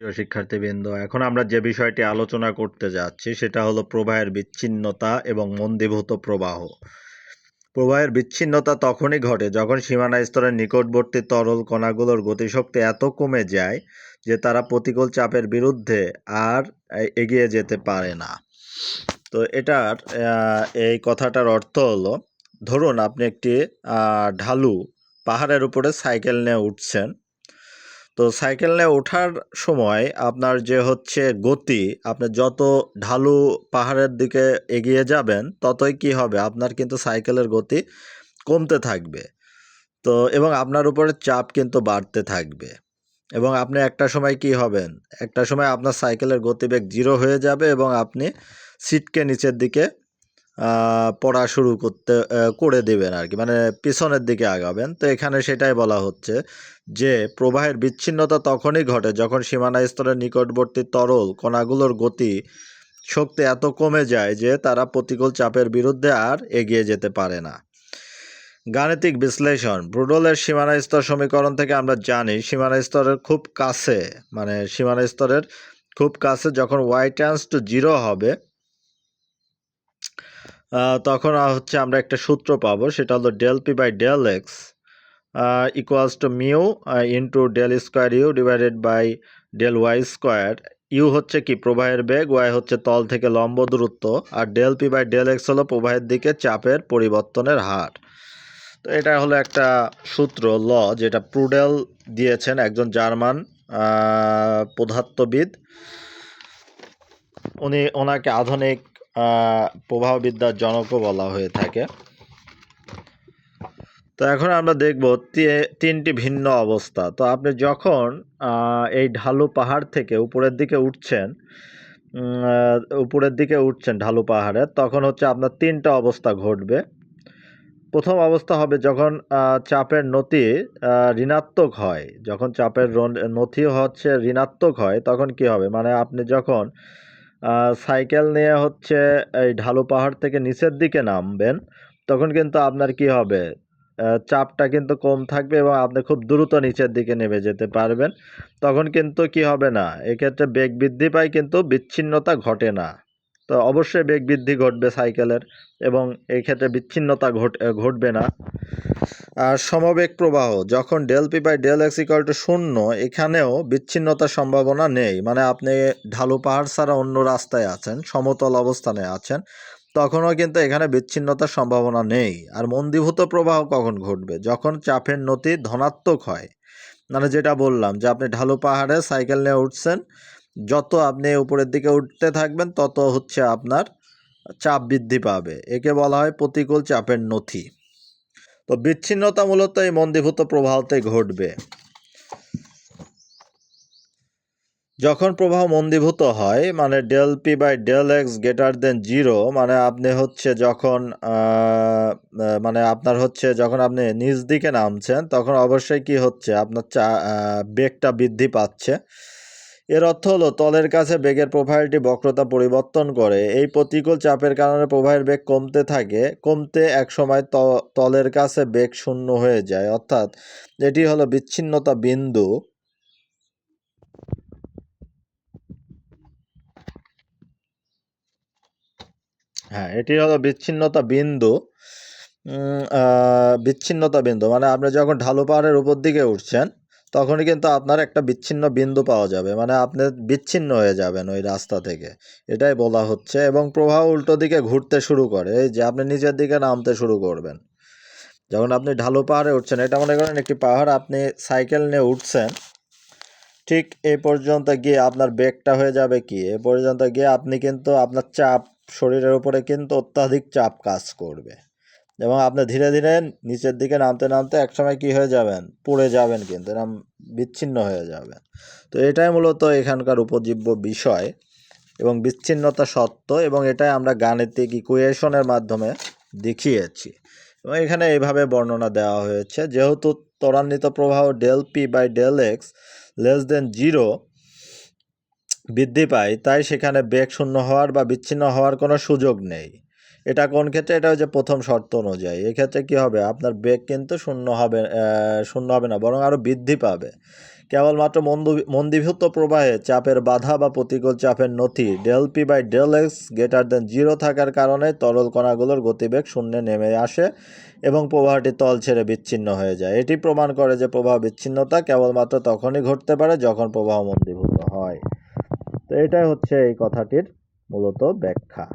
প্রিয় শিক্ষার্থীবৃন্দ, এখন আমরা যে বিষয়টি আলোচনা করতে যাচ্ছি সেটা হলো প্রবাহের বিচ্ছিন্নতা এবং মন্দীভূত প্রবাহ। প্রবাহের বিচ্ছিন্নতা তখনই ঘটে যখন সীমানা স্তরের নিকটবর্তী তরল কণাগুলোর গতিশক্তি এত কমে যায় যে তারা প্রতিকূল চাপের বিরুদ্ধে আর এগিয়ে যেতে পারে না। তো এটার এই কথাটার অর্থ হলো, ধরুন আপনি একটি ঢালু পাহাড়ের উপরে সাইকেল নিয়ে উঠছেন। তো সাইকেল নিয়ে ওঠার সময় আপনার যে হচ্ছে গতি, আপনি যত ঢালু পাহাড়ের দিকে এগিয়ে যাবেন ততই কি হবে, আপনার কিন্তু সাইকেলের গতি কমতে থাকবে। তো এবং আপনার উপরে চাপ কিন্তু বাড়তে থাকবে এবং আপনি একটা সময় কি হবেন, একটা সময় আপনার সাইকেলের গতিবেগ 0 হয়ে যাবে এবং আপনি সিটকে নিচের দিকে পড়া শুরু করে দেবেন আর কি, মানে পিছনের দিকে আগাবেন। তো এখানে সেটাই বলা হচ্ছে যে প্রবাহের বিচ্ছিন্নতা তখনই ঘটে যখন সীমানা স্তরের নিকটবর্তী তরল কণাগুলোর গতি শক্তি এত কমে যায় যে তারা প্রতিকূল চাপের বিরুদ্ধে আর এগিয়ে যেতে পারে না। গাণিতিক বিশ্লেষণ। ব্রুডলের সীমানা স্তর সমীকরণ থেকে আমরা জানি সীমানা স্তরের খুব কাছে, মানে সীমানা স্তরের খুব কাছে যখন y টেন্ডস টু 0 হবে, তখন হচ্ছে আমরা একটা সূত্র পাবো, সেটা হলো del P by del X equals to mu into del square U divided by del Y square. U হচ্ছে কি প্রবাহের বেগ, ওয়াই হচ্ছে তল থেকে লম্ব দূরত্ব, আর del P by del X হলো প্রবাহের দিকে চাপের পরিবর্তনের হার। তো এটা হলো একটা সূত্র, ল, যেটা প্রুডেল দিয়েছেন, একজন জার্মান পদার্থবিদ। ওনাকে আধুনিক প্রবাহবিদ্যার জনকও বলা হয়ে থাকে। তো এখন আমরা দেখব তিনটি ভিন্ন অবস্থা। তো আপনি যখন এই ঢালু পাহাড় থেকে উপরের দিকে উঠছেন ঢালু পাহাড়ে, তখন হচ্ছে আপনার তিনটা অবস্থা ঘটবে। প্রথম অবস্থা হবে যখন চাপের নতি ঋণাত্মক হয়। যখন চাপের নতি হচ্ছে ঋণাত্মক হয় তখন কি হবে, মানে আপনি যখন সাইকেল নিয়ে হচ্ছে এই ঢালু পাহাড় থেকে নিচের দিকে নামবেন তখন কিন্তু আপনার কি হবে, চাপটা কিন্তু কম থাকবে এবং আপনি খুব দ্রুত নিচের দিকে নেমে যেতে পারবেন। তখন কিন্তু কি হবে না, এক্ষেত্রে বেগ বৃদ্ধি পায় কিন্তু বিচ্ছিন্নতা ঘটে না। তো অবশ্যই বেগ বৃদ্ধি ঘটবে সাইকেলের এবং এই ক্ষেত্রে বিচ্ছিন্নতা ঘটবে না। আর সমবেগ প্রবাহ যখন del P by del X equal to 0, এখানেও বিচ্ছিন্নতার সম্ভাবনা নেই, মানে আপনি ঢালু পাহাড় ছাড়া অন্য রাস্তায় আছেন, সমতল অবস্থানে আছেন, তখনও কিন্তু এখানে বিচ্ছিন্নতার সম্ভাবনা নেই। আর মন্দীভূত প্রবাহ কখন ঘটবে, যখন চাপের নতি ধনাত্মক হয়। মানে যেটা বললাম যে আপনি ঢালু পাহাড়ে সাইকেল নিয়ে উঠছেন, যত আপনি উপরের দিকে উঠতে থাকবেন তত হচ্ছে আপনার চাপ বৃদ্ধি পাবে, একে বলা হয় প্রতিকূল চাপের নতি। তো বিচ্ছিন্নতা মূলত এই মন্দীভূত প্রবাহতে ঘটবে। যখন প্রবাহ মন্দীভূত হয়, মানে del P by del X greater than 0, মানে আপনি হচ্ছে যখন মানে আপনার হচ্ছে যখন আপনি নিচ দিকে নামছেন তখন অবশ্যই কি হচ্ছে, আপনার বেগটা বৃদ্ধি পাচ্ছে। এর অর্থ হলো তলের কাছে বেগের প্রোফাইলটি বক্রতা পরিবর্তন করে। এই প্রতিকূল চাপের কারণে প্রবাহের বেগ কমতে এক সময় তলের কাছে বেগ শূন্য হয়ে যায়, অর্থাৎ এটি হলো বিচ্ছিন্নতা বিন্দু। হ্যাঁ, এটি হলো বিচ্ছিন্নতা বিন্দু। বিচ্ছিন্নতা বিন্দু মানে আপনি যখন ঢালু পাহাড়ের উপর দিকে উঠছেন তখনই কিন্তু আপনার একটা বিচ্ছিন্ন বিন্দু পাওয়া যাবে, মানে আপনি বিচ্ছিন্ন হয়ে যাবেন ওই রাস্তা থেকে, এটাই বলা হচ্ছে। এবং প্রবাহ উল্টো দিকে ঘুরতে শুরু করে, এই যে আপনি নিচের দিকে নামতে শুরু করবেন যখন আপনি ঢালু পাহাড়ে উঠছেন। এটা মনে করেন একটি পাহাড়, আপনি সাইকেল নিয়ে উঠছেন, ঠিক এই পর্যন্ত গিয়ে আপনার বেগটা হয়ে যাবে কি, এ পর্যন্ত গিয়ে আপনি কিন্তু আপনার চাপ, শরীরের উপরে কিন্তু অত্যাধিক চাপ কাজ করবে এবং আপনি ধীরে ধীরে নিচের দিকে নামতে নামতে একসময় কি হয়ে যাবেন, পড়ে যাবেন, কিন্তু এরকম বিচ্ছিন্ন হয়ে যাবেন। তো এটাই মূলত এখানকার উপজীব্য বিষয় এবং বিচ্ছিন্নতা সত্য, এবং এটাই আমরা গাণিতিক ইকুয়েশনের মাধ্যমে দেখিয়েছি এবং এখানে এইভাবে বর্ণনা দেওয়া হয়েছে। যেহেতু ত্বরান্বিত প্রবাহ del P by del X less than 0 বৃদ্ধি পায়, তাই সেখানে বেগ শূন্য হওয়ার বা বিচ্ছিন্ন হওয়ার কোনো সুযোগ নেই। এটা কোন ক্ষেত্রে, এটা হচ্ছে প্রথম শর্ত অনুযায়ী। এক্ষেত্রে কি হবে, আপনার বেগ কিন্তু শূন্য হবে না, বরং আরও বৃদ্ধি পাবে। কেবলমাত্র মন্দীভূত প্রবাহে চাপের বাধা বা প্রতিকূল চাপের নতি ∆P/∆x > 0 থাকার কারণে তরল কণাগুলোর গতিবেগ শূন্যে নেমে আসে এবং প্রবাহটি তল ছেড়ে বিচ্ছিন্ন হয়ে যায়। এটি প্রমাণ করে যে প্রবাহ বিচ্ছিন্নতা কেবলমাত্র তখনই ঘটতে পারে যখন প্রবাহ মন্দীভূত হয়। তো এটাই হচ্ছে এই কথাটির মূলত ব্যাখ্যা।